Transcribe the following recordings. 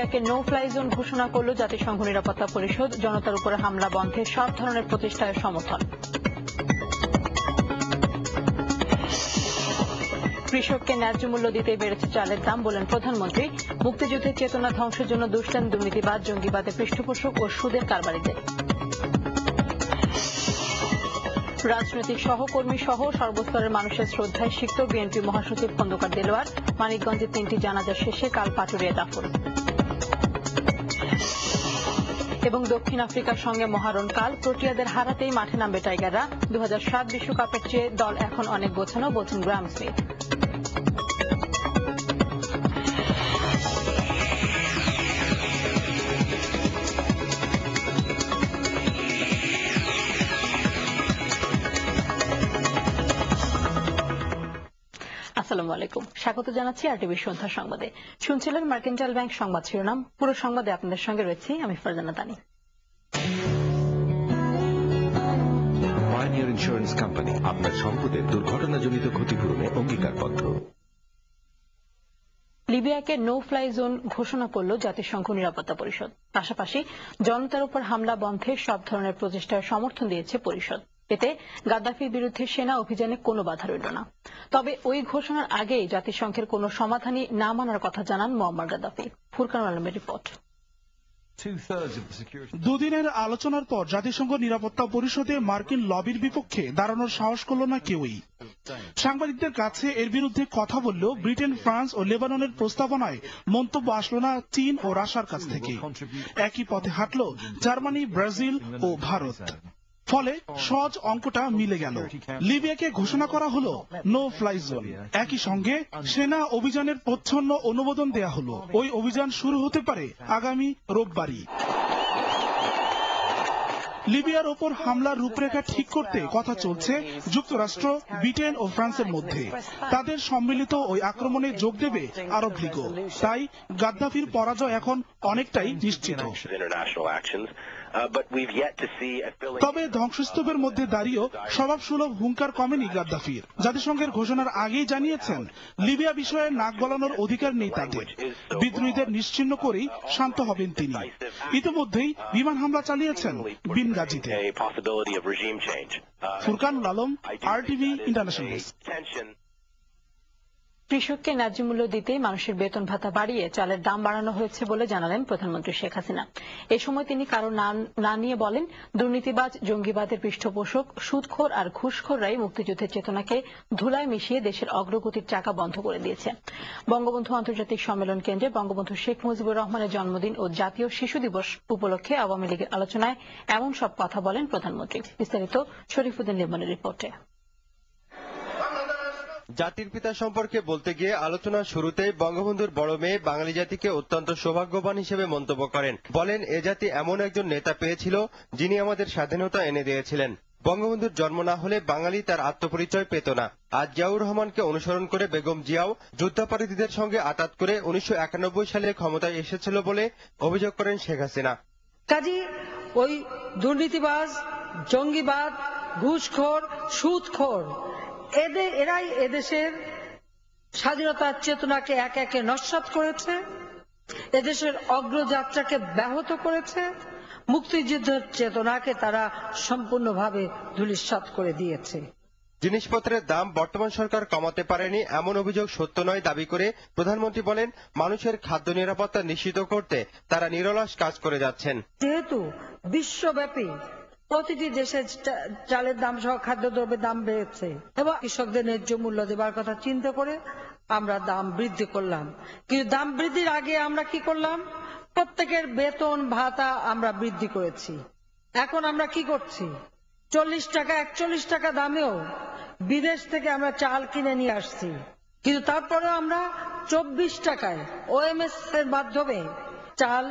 লিবিয়াকে no fly zone ঘোষণা করল জাতিসংঘ নিরাপত্তা পরিষদ। জনতার উপর হামলা বন্ধে সব ধরনের প্রচেষ্টায় সমর্থন। কৃষককে ন্যায্য মূল্য দিতে বেড়েছে চালের দাম, বলেন প্রধানমন্ত্রী। মুক্তিযুদ্ধের চেতনা ধ্বংসের জন্য দোষ দেন দুর্নীতিবাদ, জঙ্গিবাদের পৃষ্ঠপোষক ও সুদের কারবারিদের। রাজনৈতিক সহকর্মী সহ সর্বস্তরের মানুষের শ্রদ্ধায় সিক্ত বিএনপি মহাসচিব খন্দকার দেলোয়ার। মানিকগঞ্জে 3টি জানাজা শেষে কাল পাটুরিয়া দাফন। এবং দক্ষিণ আফ্রিকার সঙ্গে মহারণ কাল, প্রোটিয়াদের হারাতেই মাঠে নামবে টাইগাররা। 2007 বিশ্বকাপের চেয়ে দল এখন অনেক গোছানো, বলছেন গ্রাহাম স্মিথ। আসসালামু আলাইকুম, স্বাগত জানাচ্ছি আরটিভি সন্ধ্যা সংবাদে। শুনছিলেন মার্কেন্টাইল ব্যাংক সংবাদ শিরোনাম। পুরো সংবাদে আপনাদের সঙ্গে রয়েছি আমি ফারজানা তানি। পাইওনিয়ার ইন্স্যুরেন্স কোম্পানি আপনার সম্পদের দুর্ঘটনাজনিত ক্ষতিপূরণে অঙ্গীকারবদ্ধ। লিবিয়াকে নো ফ্লাই জোন ঘোষণা করল জাতিসংঘ নিরাপত্তা পরিষদ। পাশাপাশি জনতার উপর হামলা বন্ধে সব ধরনের প্রচেষ্টার সমর্থন দিয়েছে পরিষদ। এতে গাদ্দাফির বিরুদ্ধে সেনা অভিযানে কোনো বাধা রইল না। তবে ওই ঘোষণার আগেই জাতিসংঘের কোনো সমাধানই না মানার কথা জানান মুয়াম্মার গাদ্দাফি। ফুরকান আলমের রিপোর্ট। দুদিনের আলোচনার পর জাতিসংঘ নিরাপত্তা পরিষদে মার্কিন লবির বিপক্ষে দাঁড়ানোর সাহস করল না কেউই। সাংবাদিকদের কাছে এর বিরুদ্ধে কথা বললেও ব্রিটেন, ফ্রান্স ও লেবাননের প্রস্তাবনায় মন্তব্য আসলো না চীন ও রাশিয়ার কাছ থেকে। একই পথে হাঁটল জার্মানি, ব্রাজিল ও ভারত। ফলে সহজ অঙ্কটা মিলে গেল। লিবিয়াকে ঘোষণা করা হলো নো ফ্লাই জোন। একই সঙ্গে সেনা অভিযানের প্রচ্ছন্ন অনুমোদন দেয়া হলো। ওই অভিযান শুরু হতে পারে আগামী রোববারই। লিবিয়ার ওপর হামলার রূপরেখা ঠিক করতে কথা চলছে যুক্তরাষ্ট্র, ব্রিটেন ও ফ্রান্সের মধ্যে। তাদের সম্মিলিত ওই আক্রমণে যোগ দেবে আরব লীগও। তাই গাদ্দাফির পরাজয় এখন অনেকটাই নিশ্চিত। তবে ধ্বংসস্তূপের মধ্যে দাঁড়িয়েও স্বভাবসুলভ হুঙ্কার কমেনি গাদ্দাফির। জাতিসংঘের ঘোষণার আগেই জানিয়েছেন লিবিয়া বিষয়ে নাক গলানোর অধিকার নেই তাদের। বিদ্রোহীদের নিশ্চিহ্ন করেই শান্ত হবেন তিনি। ইতিমধ্যেই বিমান হামলা চালিয়েছেন বেনগাজিতে। Furkanul Alam, RTV international. কৃষককে ন্যায্য মূল্য দিতে মানুষের বেতন ভাতা বাড়িয়ে চালের দাম বাড়ানো হয়েছে বলে জানালেন প্রধানমন্ত্রী শেখ হাসিনা। এ সময় তিনি কারো না নিয়ে বলেন, দুর্নীতিবাজ, জঙ্গিবাদের পৃষ্ঠপোষক, সুদখোর আর ঘুষখোররাই মুক্তিযুদ্ধের চেতনাকে ধুলায় মিশিয়ে দেশের অগ্রগতির চাকা বন্ধ করে দিয়েছে। বঙ্গবন্ধু আন্তর্জাতিক সম্মেলন কেন্দ্রে বঙ্গবন্ধু শেখ মুজিবুর রহমানের জন্মদিন ও জাতীয় শিশু দিবস উপলক্ষে আওয়ামী লীগের আলোচনায় এমন সব কথা বলেন প্রধানমন্ত্রী। বিস্তারিত শরীফুদ্দিন লিমনের রিপোর্টে। জাতির পিতা সম্পর্কে বলতে গিয়ে আলোচনার শুরুতেই বঙ্গবন্ধুর বড় মেয়ে বাঙালি জাতিকে অত্যন্ত সৌভাগ্যবান হিসেবে মন্তব্য করেন। বলেন, এ জাতি এমন একজন নেতা পেয়েছিল যিনি আমাদের স্বাধীনতা এনে দিয়েছিলেন। বঙ্গবন্ধুর জন্ম না হলে বাঙালি তার আত্মপরিচয় পেত না। আজ জিয়াউর রহমানকে অনুসরণ করে বেগম জিয়াও যুদ্ধাপরাধীদের সঙ্গে আঁতাত করে 1991 সালে ক্ষমতায় এসেছিল বলে অভিযোগ করেন শেখ হাসিনা। কাজী ওই দুর্নীতিবাজ, জঙ্গিবাদ, ঘুষখোর, সুদখোর এরাই এদেশের স্বাধীনতার চেতনাকে একে একে নস্যাৎ করেছে, এদেশের অগ্রযাত্রাকে ব্যাহত করেছে, মুক্তিযুদ্ধের চেতনাকে তারা সম্পূর্ণভাবে ধূলিসাৎ করে দিয়েছে। জিনিসপত্রের দাম বর্তমান সরকার কমাতে পারেনি এমন অভিযোগ সত্য নয় দাবি করে প্রধানমন্ত্রী বলেন, মানুষের খাদ্য নিরাপত্তা নিশ্চিত করতে তারা নিরলস কাজ করে যাচ্ছেন। যেহেতু বিশ্বব্যাপী প্রতিটি দেশের চালের দাম সহ খাদ্যদ্রব্যের দাম বেড়েছে এবং কৃষকদের ন্যায্য মূল্য দেবার কথা চিন্তা করে আমরা দাম বৃদ্ধি করলাম। কিন্তু দাম বৃদ্ধির আগে আমরা কি করলাম? প্রত্যেকের বেতন ভাতা আমরা বৃদ্ধি করেছি। এখন আমরা কি করছি? 40 টাকা 41 টাকা দামেও বিদেশ থেকে আমরা চাল কিনে নিয়ে আসছি, কিন্তু তারপরেও আমরা 24 টাকায় ওএমএস এর মাধ্যমে চাল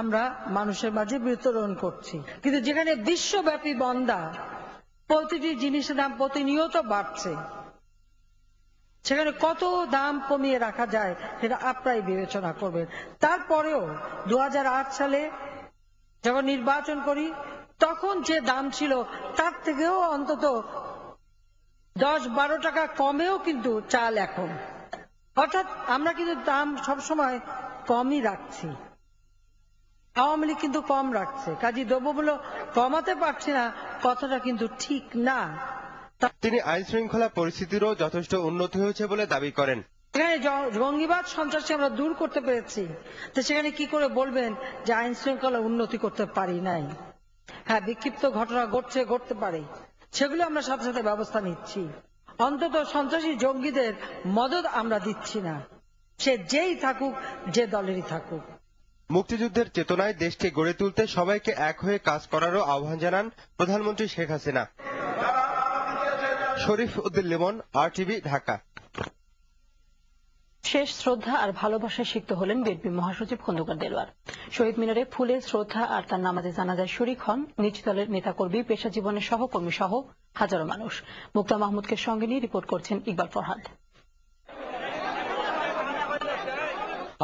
আমরা মানুষের মাঝে বিতরণ করছি। কিন্তু যেখানে বিশ্বব্যাপী মন্দা, প্রতিটি জিনিসের দাম প্রতিনিয়ত বাড়ছে, সেখানে কত দাম কমিয়ে রাখা যায় সেটা আপনারাই বিবেচনা করবেন। তারপরেও 2008 সালে যখন নির্বাচন করি তখন যে দাম ছিল তার থেকেও অন্তত 10-12 টাকা কমেও কিন্তু চাল এখন। অর্থাৎ আমরা কিন্তু দাম সবসময় কমই রাখছি। আওয়ামী লীগ কিন্তু কম রাখছে, কাজী দ্রব্যমূল্য কমাতে পারছে না, কথাটা কিন্তু ঠিক না। তিনি আইন শৃঙ্খলা পরিস্থিতিরও যথেষ্ট উন্নতি হয়েছে বলে দাবি করেন। এখানে জঙ্গিবাদ সন্ত্রাসী আমরা দূর করতে পেরেছি, তো সেখানে কি করে বলবেন যে আইন শৃঙ্খলা উন্নতি করতে পারি নাই? হ্যাঁ, বিক্ষিপ্ত ঘটনা ঘটতে পারে, সেগুলো আমরা সাথে সাথে ব্যবস্থা নিচ্ছি। অন্তত সন্ত্রাসী জঙ্গিদের মদদ আমরা দিচ্ছি না, সে যেই থাকুক, যে দলেরই থাকুক। মুক্তিযুদ্ধের চেতনায় দেশকে গড়ে তুলতে সবাইকে এক হয়ে কাজ করারও আহ্বান জানান প্রধানমন্ত্রী শেখ হাসিনা। শরীফ উদ্দিন লিমন, RTV, ঢাকা। শেষ শ্রদ্ধা আর ভালোবাসায় সিক্ত হলেন বিএনপি মহাসচিব খন্দকার দেলোয়ার। শহীদ মিনারে ফুলের শ্রদ্ধা আর তার নামাজে জানাজায় শরীক হন নিজ দলের নেতাকর্মী, পেশা জীবনের সহকর্মী সহ হাজারো মানুষ। মুক্তা মাহমুদকে সঙ্গে নিয়ে রিপোর্ট করছেন ইকবাল ফরহাদ।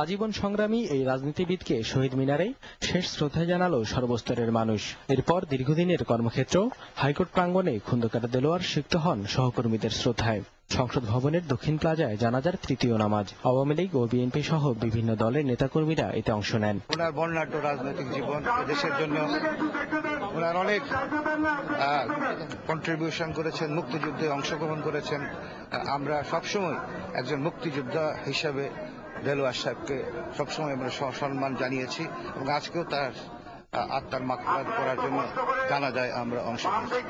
আজীবন সংগ্রামী এই রাজনীতিবিদকে শহীদ মিনারে শেষ শ্রদ্ধা জানালো সর্বস্তরের মানুষ। এরপর দীর্ঘদিনের কর্মক্ষেত্র হাইকোর্ট প্রাঙ্গণে খন্দকার দেলোয়ার সিক্ত হন সহকর্মীদের শ্রদ্ধায়। সংসদ ভবনের দক্ষিণ প্লাজায় জানাজার তৃতীয় নামাজ। আওয়ামী লীগ ও বিএনপি সহ বিভিন্ন দলের নেতাকর্মীরা এতে অংশ নেন। ওনার বর্ণাঢ্য রাজনৈতিক জীবন, দেশের জন্য ওনার অনেক কন্ট্রিবিউশন করেছেন, মুক্তিযুদ্ধে অংশগ্রহণ করেছেন। আমরা সবসময় একজন মুক্তিযোদ্ধা হিসাবে দেলোয়ার সাহেবকে সবসময় আমরা সম্মান জানিয়েছি এবং আজকেও তার আত্মার মাগফিরাত করার জন্য জানাজায় আমরা অংশ নিয়েছি।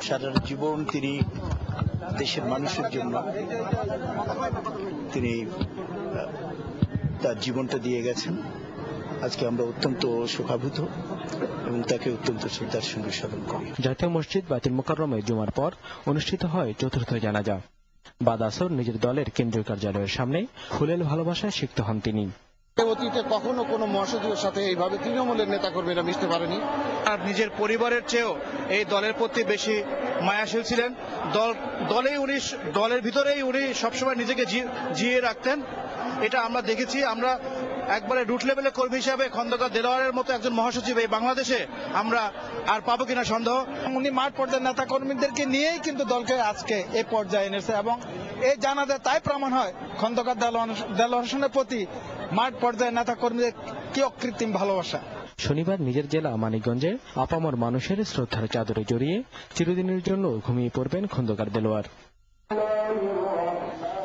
সারা জীবন তিনি দেশের মানুষের জন্য তিনি তার জীবনটা দিয়ে গেছেন। আজকে আমরা অত্যন্ত শোকাভূত এবং তাকে অত্যন্ত শ্রদ্ধার সঙ্গে স্মরণ করি। জাতীয় মসজিদ বাইতুল মোকাররমে জুমার পর অনুষ্ঠিত হয় চতুর্থ জানাজা। বাদ আসর নিজের দলের কেন্দ্রীয় কার্যালয়ের সামনে ফুলেল ভালোবাসায় সিক্ত হন তিনি। অতীতে কখনো কোনো মহাসচিবের সাথে এইভাবে তৃণমূলের নেতাকর্মীরা মিশতে পারেনি। আর নিজের পরিবারের চেয়েও এই দলের প্রতি বেশি মায়াশীল ছিলেন। দলের ভিতরেই উনি সবসময় নিজেকে জিয়ে রাখতেন, এটা আমরা দেখেছি। আমরা একবারে রুট লেভেলের কর্মী হিসাবে খন্দকার দেলোয়ারের মতো একজন মহাসচিব এই বাংলাদেশে আমরা আর পাবো কিনা সন্দেহ। উনি মাঠ পর্যায়ের নেতা কর্মীদেরকে নিয়েই কিন্তু দলকে আজকে এই পর্যায়ে এনেছে এবং এই জানাজা তাই প্রমাণ হয় খন্দকার দেলোয়ার হোসেনের প্রতি মাঠ পর্যায়ের নেতা কর্মীদের কি অকৃত্রিম ভালোবাসা। শনিবার নিজের জেলা মানিকগঞ্জে আপামর মানুষের শ্রদ্ধার চাদরে জড়িয়ে চিরদিনের জন্য ঘুমিয়ে পড়বেন খন্দকার দেলোয়ার।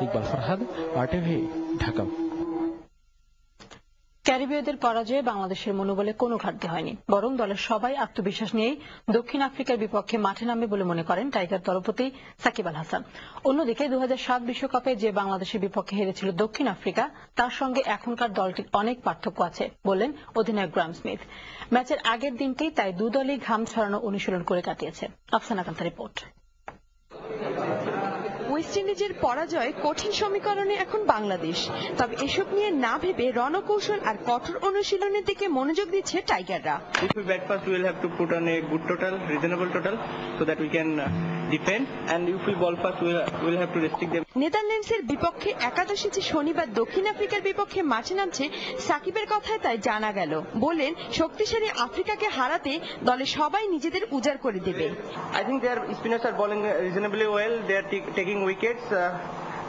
ইকবাল ফরহাদ, RTV, ঢাকা। ক্যারিবীয়দের পরাজয়ে বাংলাদেশের মনোবলে কোনো ঘাটতি হয়নি, বরং দলের সবাই আত্মবিশ্বাস নিয়েই দক্ষিণ আফ্রিকার বিপক্ষে মাঠে নামবে বলে মনে করেন টাইগার দলপতি সাকিব আল হাসান। অন্যদিকে 2007 বিশ্বকাপে যে বাংলাদেশের বিপক্ষে হেরেছিল দক্ষিণ আফ্রিকা, তার সঙ্গে এখনকার দলটির অনেক পার্থক্য আছে বললেন অধিনায়ক গ্রাহাম স্মিথ। ম্যাচের আগের দিনটি তাই দুদলই ঘাম ছড়ানো অনুশীলন করে কাটিয়েছে। আফসানা কান্তার রিপোর্ট। ওয়েস্ট ইন্ডিজের পরাজয় কঠিন সমীকরণে এখন বাংলাদেশ, তবে এসব নিয়ে না ভেবে রণকৌশল আর কঠোর অনুশীলনের দিকে মনোযোগ দিচ্ছে টাইগাররা। If we bat first, we will have to put on a good total, reasonable total, so that we can defend. And if we ball first, we will have to restrict them. নেদারল্যান্ডসের বিপক্ষে একাদশে যে শনিবার দক্ষিণ আফ্রিকার বিপক্ষে মাঠে নামছে, সাকিবের কথায় তাই জানা গেল। বলেন, শক্তিশালী আফ্রিকাকে হারাতে দলে সবাই নিজেদের উজাড় করে দেবে। I think their spinners are bowling reasonably well. They are taking wickets.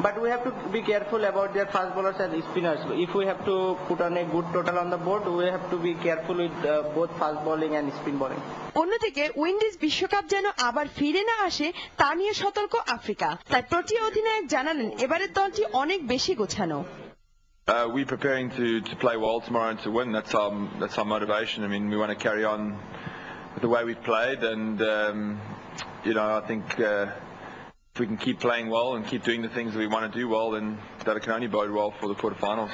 But we have to be careful about their fast bowlers and spinners. If we have to put on a good total on the board, we have to be careful with both fast bowling and spin bowling. অন্যদিকে Windies বিশ্বকাপ যেন আবার ফিরে না আসে তা নিয়ে সতর্ক আফ্রিকা। তাই প্রতি অধিনায়ক জানালেন, এবারের দলটি অনেক বেশি গোছানো। We're preparing to play well tomorrow and to win. That's our motivation. I mean, we want to carry on with the way we've played, and I think. If we can keep playing well and keep doing the things that we want to do well, then that can only bode well for the quarterfinals.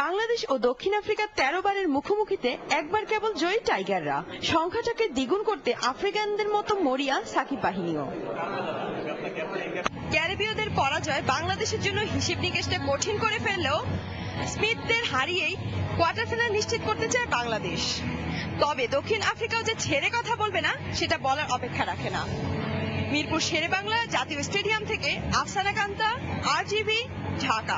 Bangladesh ও দক্ষিণ আফ্রিকার 13 বারের মুখোমুখিতে একবার কেবল জয়ী টাইগাররা। সংখ্যাটাকে দ্বিগুণ করতে আফ্রিকানদের মতো মরিয়া সাকিব বাহিনীও। ক্যারিবীয়দের পরাজয় বাংলাদেশের জন্য হিসেব নিকেশটা কঠিন করে ফেললেও স্মিথদের হারিয়েই কোয়ার্টার ফাইনাল নিশ্চিত করতে চায় বাংলাদেশ। তবে দক্ষিণ আফ্রিকাও যে ছেড়ে কথা বলবে না, সেটা বলার অপেক্ষা রাখে না। মিরপুর শেরেবাংলা জাতীয় স্টেডিয়াম থেকে আফসানা কান্তা, RTV, ঢাকা।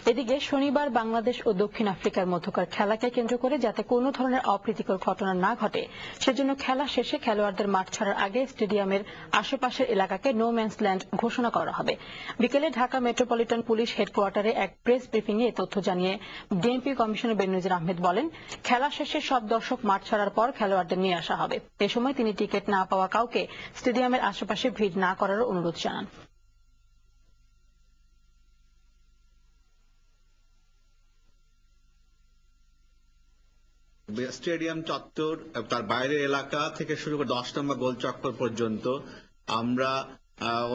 এদিকে শনিবার বাংলাদেশ ও দক্ষিণ আফ্রিকার মধ্যকার খেলাকে কেন্দ্র করে যাতে কোনো ধরনের অপ্রীতিকর ঘটনা না ঘটে সেজন্য খেলা শেষে খেলোয়াড়দের মাঠ ছাড়ার আগে স্টেডিয়ামের আশেপাশের এলাকাকে নো ম্যানস ল্যান্ড ঘোষণা করা হবে। বিকেলে ঢাকা মেট্রোপলিটন পুলিশ হেডকোয়ার্টারে এক প্রেস ব্রিফিংয়ে এ তথ্য জানিয়ে ডিএমপি কমিশনার বেনজির আহমেদ বলেন, খেলা শেষে সব দর্শক মাঠ ছাড়ার পর খেলোয়াড়দের নিয়ে আসা হবে। এ সময় তিনি টিকিট না পাওয়া কাউকে স্টেডিয়ামের আশেপাশে ভিড় না করার অনুরোধ জানান। স্টেডিয়াম চত্বর তার বাইরের এলাকা থেকে শুরু করে 10 নম্বর গোল চক্কর পর্যন্ত আমরা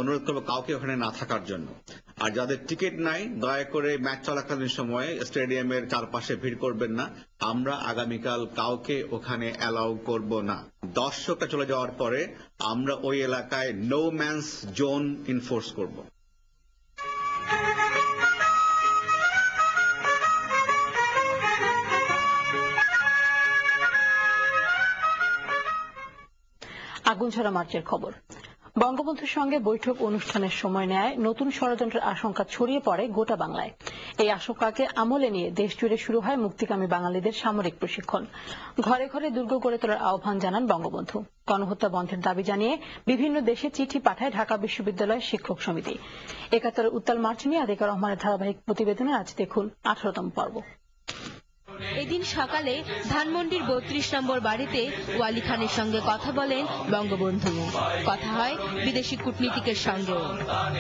অনুরোধ করবো কাউকে ওখানে না থাকার জন্য। আর যাদের টিকিট নাই দয়া করে ম্যাচ চলাকালীন সময়ে স্টেডিয়ামের চারপাশে ভিড় করবেন না। আমরা আগামীকাল কাউকে ওখানে অ্যালাউ করব না। দর্শকরা চলে যাওয়ার পরে আমরা ওই এলাকায় নো ম্যানস জোন ইনফোর্স করব। আগুনঝরা মার্চের খবর। বঙ্গবন্ধুর সঙ্গে বৈঠক অনুষ্ঠানের সময় নেয় নতুন ষড়যন্ত্রের আশঙ্কা ছড়িয়ে পড়ে গোটা বাংলায়। এই আশঙ্কাকে আমলে নিয়ে দেশজুড়ে শুরু হয় মুক্তিকামী বাঙালিদের সামরিক প্রশিক্ষণ। ঘরে ঘরে দুর্গ গড়ে তোলার আহ্বান জানান বঙ্গবন্ধু। গণহত্যা বন্ধের দাবি জানিয়ে বিভিন্ন দেশে চিঠি পাঠায় ঢাকা বিশ্ববিদ্যালয়ের শিক্ষক সমিতি। ৭১ উত্তাল মার্চ নিয়ে আদিকা রহমানের ধারাবাহিক প্রতিবেদনে আজ দেখুন ১৮তম পর্ব। এদিন সকালে ধানমন্ডির ৩২ নম্বর বাড়িতে ওয়ালি খানের সঙ্গে কথা বলেন বঙ্গবন্ধু। কথা হয় বিদেশি কূটনীতিকের সঙ্গেও।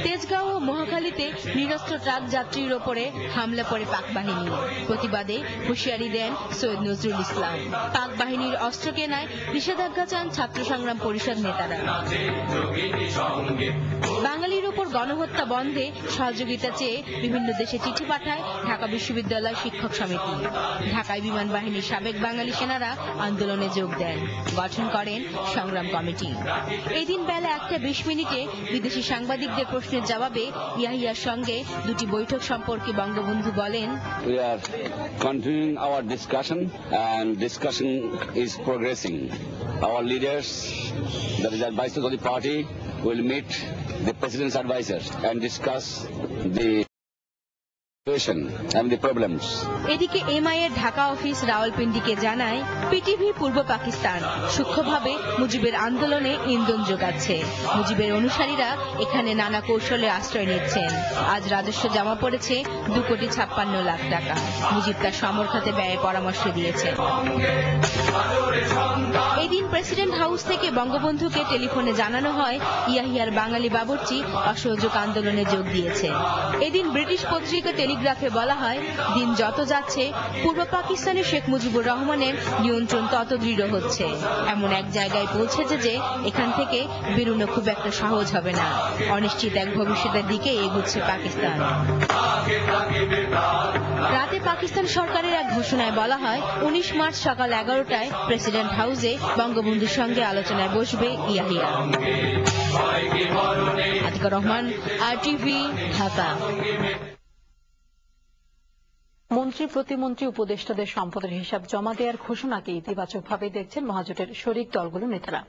তেজগাঁও ও মহাখালীতে নিরস্ত্র ট্রাক যাত্রীর ওপরে হামলা করে পাক বাহিনী। প্রতিবাদে হুঁশিয়ারি দেন সৈয়দ নজরুল ইসলাম। পাক বাহিনীর অস্ত্র কেনায় নিষেধাজ্ঞা চান ছাত্র সংগ্রাম পরিষদ নেতারা। বাঙালির ওপর গণহত্যা বন্ধে সহযোগিতা চেয়ে বিভিন্ন দেশে চিঠি পাঠায় ঢাকা বিশ্ববিদ্যালয় শিক্ষক সমিতি। ঢাকায় বিমান বাহিনীর সাবেক বাঙালি সেনারা আন্দোলনে যোগ দেন, গঠন করেন সংগ্রাম কমিটি। এদিন বেলা ১টা ২০ বিদেশি সাংবাদিকদের প্রশ্নের জবাবে ইয়াহিয়ার সঙ্গে দুটি বৈঠক সম্পর্কে বঙ্গবন্ধু বলেন, We are continuing our discussion and discussion is progressing. Our leaders, that is advisors of the party, will meet the president's advisors and discuss the and the problems. এদিকে এমআই এর ঢাকা অফিস রাওয়ালপিন্ডিকে জানায়, পিটিভি পূর্ব পাকিস্তান সূক্ষ্মভাবে মুজিবের আন্দোলনে ইন্ধন যোগাচ্ছে। মুজিবের অনুসারীরা এখানে নানা কৌশলে আশ্রয় নিচ্ছেন। আজ রাজস্ব জমা পড়েছে 2,56,00,000 টাকা। মুজিব তার সমর্থতে ব্যয়ে পরামর্শ দিয়েছে। এদিন প্রেসিডেন্ট হাউস থেকে বঙ্গবন্ধুকে টেলিফোনে জানানো হয় ইয়াহিয়ার বাঙালি বাবুর্চি অসহযোগ আন্দোলনে যোগ দিয়েছে। এদিন ব্রিটিশ পত্রিকা টেলিগ্রাফে বলা হয়, দিন যত যাচ্ছে পূর্ব পাকিস্তানে শেখ মুজিবুর রহমানের নিয়ন্ত্রণ তত দৃঢ় হচ্ছে। এমন এক জায়গায় পৌঁছেছে যে এখান থেকে বেরোনো খুব একটা সহজ হবে না। অনিশ্চিত এক ভবিষ্যতের দিকে এগুচ্ছে পাকিস্তান। রাতে পাকিস্তান সরকারের এক ঘোষণায় বলা হয়, ১৯ মার্চ সকাল ১১টায় প্রেসিডেন্ট হাউসে বঙ্গবন্ধুর সঙ্গে আলোচনায় বসবে ইয়াহিয়া। আতিকা রহমান, RTV, ঢাকা। মন্ত্রী, প্রতিমন্ত্রী, উপদেষ্টাদের সম্পদের হিসাব জমা দেওয়ার ঘোষণাকে ইতিবাচকভাবে দেখছেন মহাজোটের শরিক দলগুলোর নেতারা।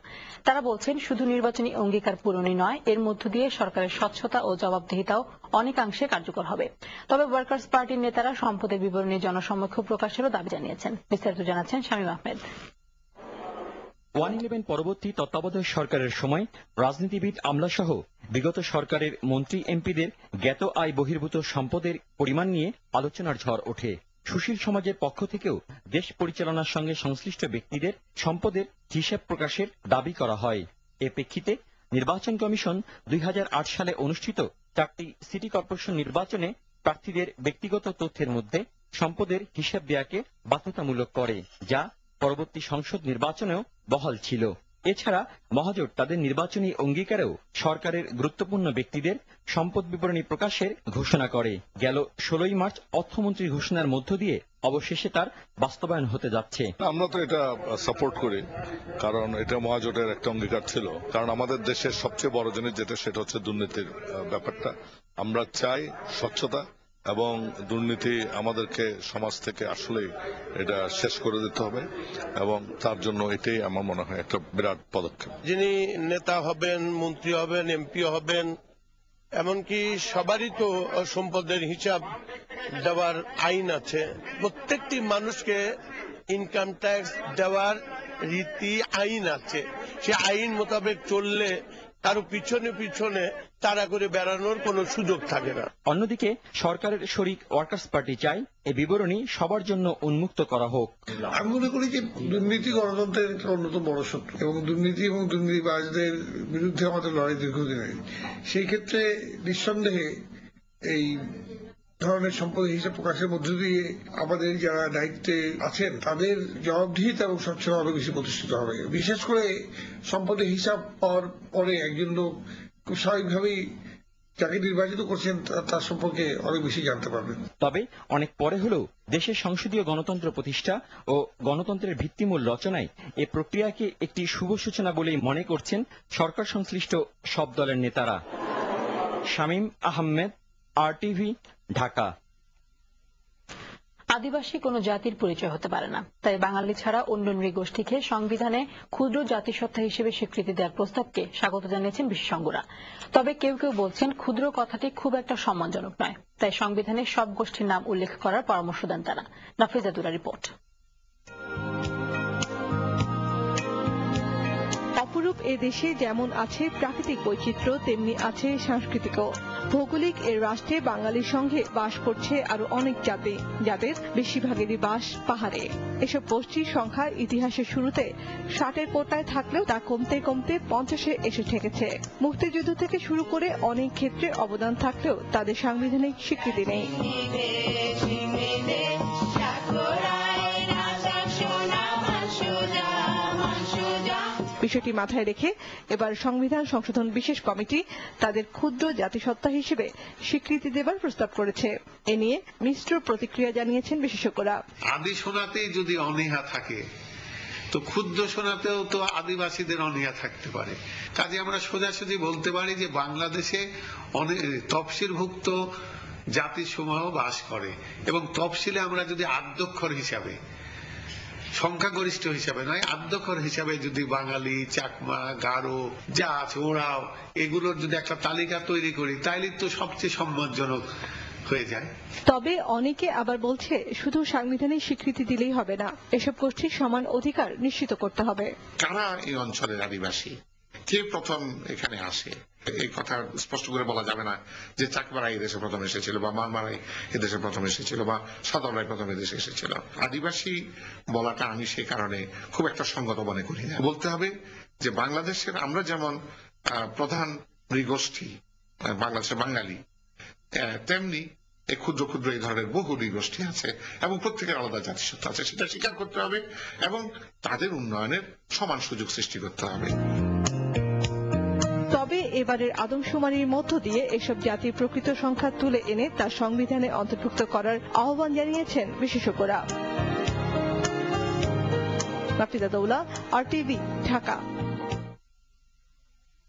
তারা বলছেন, শুধু নির্বাচনী অঙ্গীকার পূরণই নয়, এর মধ্য দিয়ে সরকারের স্বচ্ছতা ও জবাবদিহিতাও অনেকাংশে কার্যকর হবে। তবে ওয়ার্কার্স পার্টির নেতারা সম্পদের বিবরণী জনসমক্ষে প্রকাশেরও দাবি জানিয়েছেন। বিস্তারিত জানাচ্ছেন শামীম আহমেদ। 111 পরবর্তী তত্ত্বাবধায়ক সরকারের সময় রাজনীতিবিদ আমলাসহ বিগত সরকারের মন্ত্রী এমপিদের জ্ঞাত আয় বহির্ভূত সম্পদের পরিমাণ নিয়ে আলোচনার ঝড় ওঠে। সুশীল সমাজের পক্ষ থেকেও দেশ পরিচালনার সঙ্গে সংশ্লিষ্ট ব্যক্তিদের সম্পদের হিসাব প্রকাশের দাবি করা হয়। এ প্রেক্ষিতে নির্বাচন কমিশন 2008 সালে অনুষ্ঠিত 4টি সিটি কর্পোরেশন নির্বাচনে প্রার্থীদের ব্যক্তিগত তথ্যের মধ্যে সম্পদের হিসাব দেওয়াকে বাধ্যতামূলক করে, যা পরবর্তী সংসদ নির্বাচনেও বহাল ছিল। এছাড়া মহাজোট তাদের নির্বাচনী অঙ্গীকারেও সরকারের গুরুত্বপূর্ণ ব্যক্তিদের সম্পদ বিবরণী প্রকাশের ঘোষণা করে। গেল 16 মার্চ অর্থমন্ত্রীর ঘোষণার মধ্য দিয়ে অবশেষে তার বাস্তবায়ন হতে যাচ্ছে। আমরা তো এটা সাপোর্ট করি, কারণ এটা মহাজোটের একটা অঙ্গীকার ছিল। কারণ আমাদের দেশের সবচেয়ে বড় জিনিস যেটা, সেটা হচ্ছে দুর্নীতির ব্যাপারটা। আমরা চাই স্বচ্ছতা এবং দুর্নীতি আমাদেরকে সমাজ থেকে আসলে এটা শেষ করে দিতে হবে, এবং তার জন্য এটাই আমার মনে হয় একটা বিরাট পদক্ষেপ। যিনি নেতা হবেন, মন্ত্রী হবেন, এমপি হবেন, এমনকি সবারই তো সম্পদের হিসাব দেওয়ার আইন আছে, প্রত্যেকটি মানুষকে ইনকাম ট্যাক্স দেওয়ার রীতি আইন আছে। সে আইন মোতাবেক চললে কারো পিছনে পিছনে তাড়া করে বেড়ানোর কোনো সুযোগ থাকে না। অন্যদিকে সরকারের শরিক ওয়ার্কার্স পার্টি চায় এই বিবরণী সবার জন্য উন্মুক্ত করা হোক। আমি মনে করি যে দুর্নীতি গণতন্ত্রের একটা অন্যতম বড় শত্রু এবং দুর্নীতিবাজদের বিরুদ্ধে আমাদের লড়াই দীর্ঘদিনের। সেই ক্ষেত্রে নিঃসন্দেহে এই ধরনের সম্পদের হিসাব প্রকাশের মধ্য দিয়ে আমাদের যারা দায়িত্বে আছেন তাদের জবাবদিহিতা এবং স্বচ্ছতা আরো বেশি প্রতিষ্ঠিত হবে। বিশেষ করে সম্পদের হিসাব পাওয়ার পরে একজন লোক খুব স্বাভাবিকভাবেই যাকে নির্বাচিত করছেন তার সম্পর্কে অনেক বেশি জানতে পারবেন। তবে অনেক পরে হলেও দেশের সংসদীয় গণতন্ত্র প্রতিষ্ঠা ও গণতন্ত্রের ভিত্তিমূল রচনায় এ প্রক্রিয়াকে একটি শুভ সূচনা বলেই মনে করছেন সরকার সংশ্লিষ্ট সব দলের নেতারা। শামীম আহমেদ, RTV, ঢাকা। আদিবাসী কোনো জাতির পরিচয় হতে পারে না, তাই বাঙালি ছাড়া অন্য নৃগোষ্ঠীকে সংবিধানে ক্ষুদ্র জাতিসত্তা হিসেবে স্বীকৃতি দেওয়ার প্রস্তাবকে স্বাগত জানিয়েছেন বিশেষজ্ঞরা। তবে কেউ কেউ বলছেন ক্ষুদ্র কথাটি খুব একটা সম্মানজনক নয়, তাই সংবিধানে সব গোষ্ঠীর নাম উল্লেখ করার পরামর্শ দেন তারা। নাফিজাতুরা রিপোর্ট। অপরূপ এ দেশে যেমন আছে প্রাকৃতিক বৈচিত্র্য, তেমনি আছে সাংস্কৃতিকও। ভৌগোলিক এর রাষ্ট্রে বাঙালির সঙ্গে বাস করছে আরো অনেক জাতি, যাদের বেশিরভাগেরই বাস পাহাড়ে। এসব গোষ্ঠীর সংখ্যা ইতিহাসের শুরুতে 60-এর কোটায় থাকলেও তা কমতে কমতে 50-এ এসে ঠেকেছে। মুক্তিযুদ্ধ থেকে শুরু করে অনেক ক্ষেত্রে অবদান থাকলেও তাদের সাংবিধানিক স্বীকৃতি নেই। বিষয়টি মাথায় রেখে এবার সংবিধান সংশোধন বিশেষ কমিটি তাদের ক্ষুদ্র জাতিসত্তা হিসেবে স্বীকৃতি দেবার প্রস্তাব করেছে। এ নিয়ে মিশ্র প্রতিক্রিয়া জানিয়েছেন বিশেষজ্ঞরা। আদি শোনাতেই যদি অনীহা থাকে, তো ক্ষুদ্র শোনাতেও তো আদিবাসীদের অনীহা থাকতে পারে। কাজে আমরা সোজাসুজি বলতে পারি যে বাংলাদেশে অনেক তফসিলভুক্ত জাতিসমূহ বাস করে এবং তফসিলে আমরা যদি আদ্যক্ষর হিসাবে, সংখ্যাগরিষ্ঠ হিসাবে নয়, আদ্যক্ষর হিসাবে যদি বাঙালি, চাকমা, গারো যা আছে, ওরাও, এগুলোর যদি একটা তালিকা তৈরি করি তাহলে তো সবচেয়ে সম্মানজনক হয়ে যায়। তবে অনেকে আবার বলছে শুধু সাংবিধানিক স্বীকৃতি দিলেই হবে না, এসব গোষ্ঠীর সমান অধিকার নিশ্চিত করতে হবে। কারা এই অঞ্চলের আদিবাসী, কে প্রথম এখানে আসে, এই কথা স্পষ্ট করে বলা যাবে না যে চাকমারা এই দেশে প্রথম এসেছিল বা মারমারাই এদেশে প্রথম এসেছিল বা সাঁওতালরাই প্রথম এদেশে এসেছিল। আদিবাসী বলাটা আমি সেই কারণে খুব একটা সঙ্গত মনে করি না। বলতে হবে যে বাংলাদেশের আমরা যেমন প্রধান নৃগোষ্ঠী বাংলাদেশের বাঙালি, তেমনি এই ক্ষুদ্র ক্ষুদ্র এই ধরনের বহু নৃগোষ্ঠী আছে এবং প্রত্যেকের আলাদা জাতিসত্তা আছে, সেটা স্বীকার করতে হবে এবং তাদের উন্নয়নের সমান সুযোগ সৃষ্টি করতে হবে। তবে এবারের আদমশুমারির মধ্য দিয়ে এসব জাতির প্রকৃত সংখ্যা তুলে এনে তা সংবিধানে অন্তর্ভুক্ত করার আহ্বান জানিয়েছেন বিশেষজ্ঞরা। নাফিজাতুল্লাহ, RTV, ঢাকা।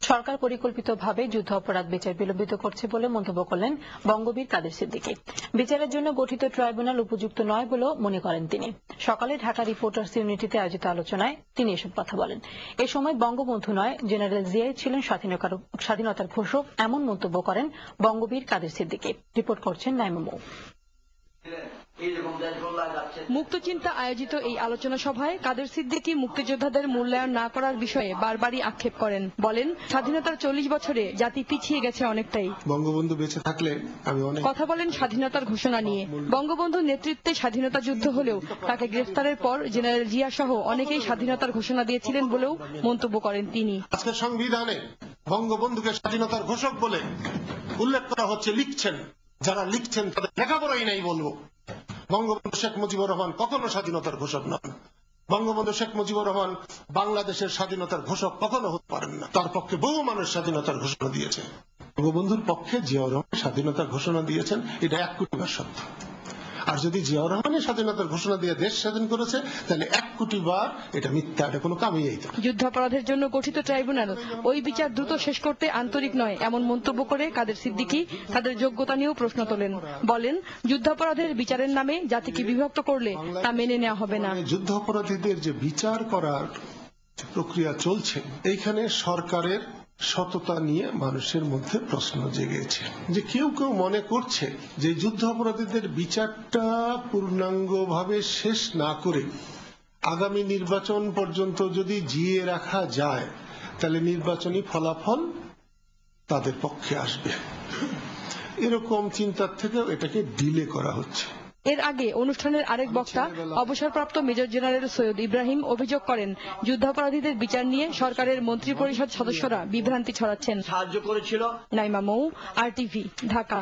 সরকার পরিকল্পিতভাবে যুদ্ধ অপরাধ বিচার বিলম্বিত করছে বলে মন্তব্য করলেন বঙ্গবীর কাদের সিদ্দিকী। বিচারের জন্য গঠিত ট্রাইব্যুনাল উপযুক্ত নয় বলেও মনে করেন তিনি। সকালে ঢাকা রিপোর্টার্স ইউনিটিতে আয়োজিত আলোচনায় তিনি এসব কথা বলেন। এ সময় বঙ্গবন্ধু নয়, জেনারেল জিয়াই ছিলেন স্বাধীনতার ঘোষক, এমন মন্তব্য করেন বঙ্গবীর কাদের সিদ্দিকী। রিপোর্ট করছেন নাইমা মৌ। মুক্তচিন্তা আয়োজিত এই আলোচনা সভায় কাদের সিদ্দিকী মুক্তিযোদ্ধাদের মূল্যায়ন না করার বিষয়ে বারবারই আক্ষেপ করেন। বলেন, স্বাধীনতার 40 বছরে জাতি পিছিয়ে গেছে অনেকটাই। বঙ্গবন্ধু বেঁচে থাকলে আমি অনেক কথা বলেন স্বাধীনতার ঘোষণা নিয়ে। বঙ্গবন্ধুর নেতৃত্বে স্বাধীনতা যুদ্ধ হলেও তাকে গ্রেফতারের পর জেনারেল জিয়া সহ অনেকেই স্বাধীনতার ঘোষণা দিয়েছিলেন বলেও মন্তব্য করেন তিনি। আজকে সংবিধানে বঙ্গবন্ধুকে স্বাধীনতার ঘোষক বলে উল্লেখ করা হচ্ছে, লিখছেন যারা লিখছেন তাদের লেখাপড়াই নাই বলবো। বঙ্গবন্ধু শেখ মুজিবুর রহমান কখনো স্বাধীনতার ঘোষক নন। বঙ্গবন্ধু শেখ মুজিবুর রহমান বাংলাদেশের স্বাধীনতার ঘোষক কখনো হতে পারেন না। তার পক্ষে বহু মানুষ স্বাধীনতার ঘোষণা দিয়েছে। বঙ্গবন্ধুর পক্ষে জিয়াউর রহমান স্বাধীনতার ঘোষণা দিয়েছেন, এটা 1 কোটি বার সত্য। আর যদি জিয়াউর রহমানের স্বাধীনতার ঘোষণা দিয়ে দেশ স্বাধীন করেছে তাহলে 1 কোটি বার এটা মিথ্যা, এটা কোনো কামেই না। যুদ্ধাপরাধের জন্য গঠিত ট্রাইব্যুনাল ওই বিচার দ্রুত শেষ করতে আন্তরিক নয় এমন মন্তব্য করে কাদের সিদ্দিকী তাদের যোগ্যতা নিয়েও প্রশ্ন তোলেন। বলেন, যুদ্ধাপরাধের বিচারের নামে জাতিকে বিভক্ত করলে তা মেনে নেওয়া হবে না। যুদ্ধাপরাধীদের যে বিচার করার প্রক্রিয়া চলছে, এইখানে সরকারের সততা নিয়ে মানুষের মধ্যে প্রশ্ন জেগেছে, যে কেউ কেউ মনে করছে যে যুদ্ধ অপরাধীদের বিচারটা পূর্ণাঙ্গভাবে শেষ না করে আগামী নির্বাচন পর্যন্ত যদি জিয়ে রাখা যায় তাহলে নির্বাচনী ফলাফল তাদের পক্ষে আসবে। এরকম চিন্তার থেকে এটাকে ডিলে করা হচ্ছে। এর আগে অনুষ্ঠানের আরেক বক্তা অবসরপ্রাপ্ত মেজর জেনারেল সৈয়দ ইব্রাহিম অভিযোগ করেন, যুদ্ধাপরাধীদের বিচার নিয়ে সরকারের মন্ত্রিপরিষদ সদস্যরা বিভ্রান্তি ছড়াচ্ছেন। সাহায্য করেছিল। নাইমা মৌ, RTV, ঢাকা।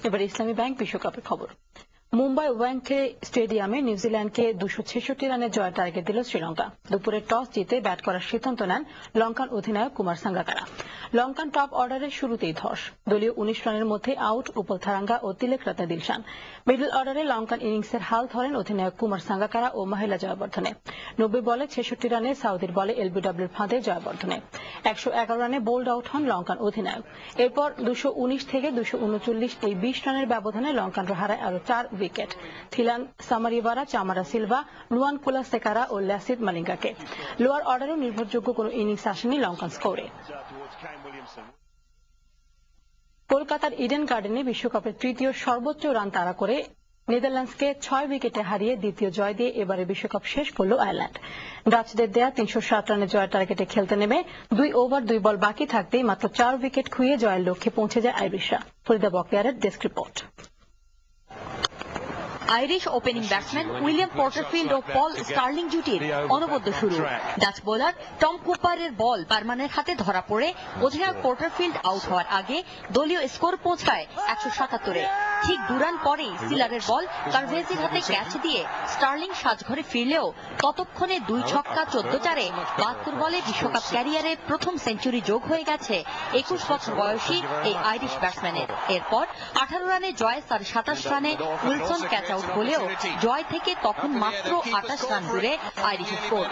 এবার ইসলামী ব্যাংক বিশ্বকাপের খবর। মুম্বাই ওয়াংখেড়ে স্টেডিয়ামে নিউজিল্যান্ডকে 266 রানের জয়ের টার্গেট দিল শ্রীলঙ্কা। দুপুরে টস জিতে ব্যাট করার সিদ্ধান্ত নেন লঙ্কান অধিনায়ক কুমার সাঙ্গাকারা। লঙ্কান টপ অর্ডারের শুরুতেই ধস। দলীয় 19 রানের মধ্যে আউট উপল থারাঙ্গা ও তিলেক রত্নে দিলশান। মিডল অর্ডারে লঙ্কান ইনিংসের হাল ধরেন অধিনায়ক কুমার সাঙ্গাকারা ও মহিলা জয়াবর্ধনে। 90 বলে 66 রানে সাউদির বলে LBW'র ফাঁদে জয়াবর্ধনে। 111 রানে বোল্ড আউট হন লঙ্কান অধিনায়ক। এরপর 219 থেকে 239 এই 20 রানের ব্যবধানে লঙ্কানরা হারায় আরো 4 wicket. Thilan সামারিবারা, Chamara Silva, Lhuan Kulasekara ও ল্যাসিথ মালিঙ্গাকে। লোয়ার অর্ডারেও নির্ভরযোগ্য কোনো ইনিংস আসেনি লঙ্কান স্কোরে। কলকাতার ইডেন গার্ডেনে বিশ্বকাপের তৃতীয় সর্বোচ্চ রান তাড়া করে নেদারল্যান্ডসকে 6 উইকেটে হারিয়ে দ্বিতীয় জয় দিয়ে এবারে বিশ্বকাপ শেষ করল আয়ারল্যান্ড। ডাচদের দেয়া 307 রানের জয়ের টার্গেটে খেলতে নেমে 2 ওভার 2 বল বাকি থাকতেই মাত্র 4 উইকেট খুইয়ে জয়ের লক্ষ্যে পৌঁছে যায় আইরিশরা। ফরিদা বকেয়ারের desk report. Irish opening batsman William Porterfield ও পল স্টার্লিং জুটির অনবদ্য শুরু। ডাচ বোলার টম কুপারের বল বারমানের হাতে ধরা পড়ে অধিনায়ক পর্টারফিল্ড আউট হওয়ার আগে দলীয় স্কোর পৌঁছায় 177-এ। ঠিক 2 রান পরেই সিলারের বল কারভেজির হাতে ক্যাচ দিয়ে স্টার্লিং সাজঘরে ফিরলেও ততক্ষণে 2 ছক্কা 14 চারে 72 বলে বিশ্বকাপ ক্যারিয়ারে প্রথম সেঞ্চুরি যোগ হয়ে গেছে 21 বছর বয়সী এই আইরিশ ব্যাটসম্যানের। এরপর 18 রানে জয়, 27 রানে উইলসন ক্যাচ আউট হলেও জয় থেকে তখন মাত্র 28 রান দূরে আইরিশ স্কোর।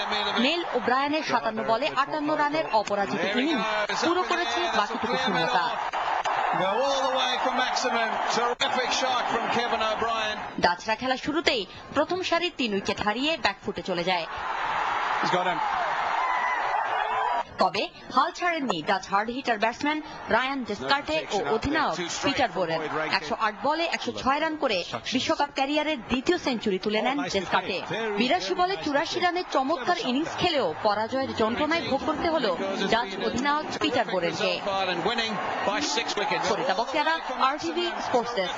নেল ওব্রায়ানের 57 বলে 58 রানের অপরাজিত ইনিংস পুরো করেছে বাকিটুকু শূন্যতা। ডাচরা খেলা শুরুতেই প্রথম সারির 3 উইকেট হারিয়ে ব্যাকফুটে চলে যায়। তবে হাল ছাড়েননি Dutch hard hitter batsman Ryan Doeschate ও অধিনায়ক পিটার বোরেন। 108 বলে 106 রান করে বিশ্বকাপ ক্যারিয়ারের দ্বিতীয় সেঞ্চুরি তুলে নেন ডেসকার্টে। 82 বলে 84 রানের চমৎকার ইনিংস খেলেও পরাজয়ের যন্ত্রণায় ভোগ করতে হল ডাচ অধিনায়ক পিটার বোরেনকে। ফরিদা বক্তিয়ারা, RTV স্পোর্টস ডেস্ক।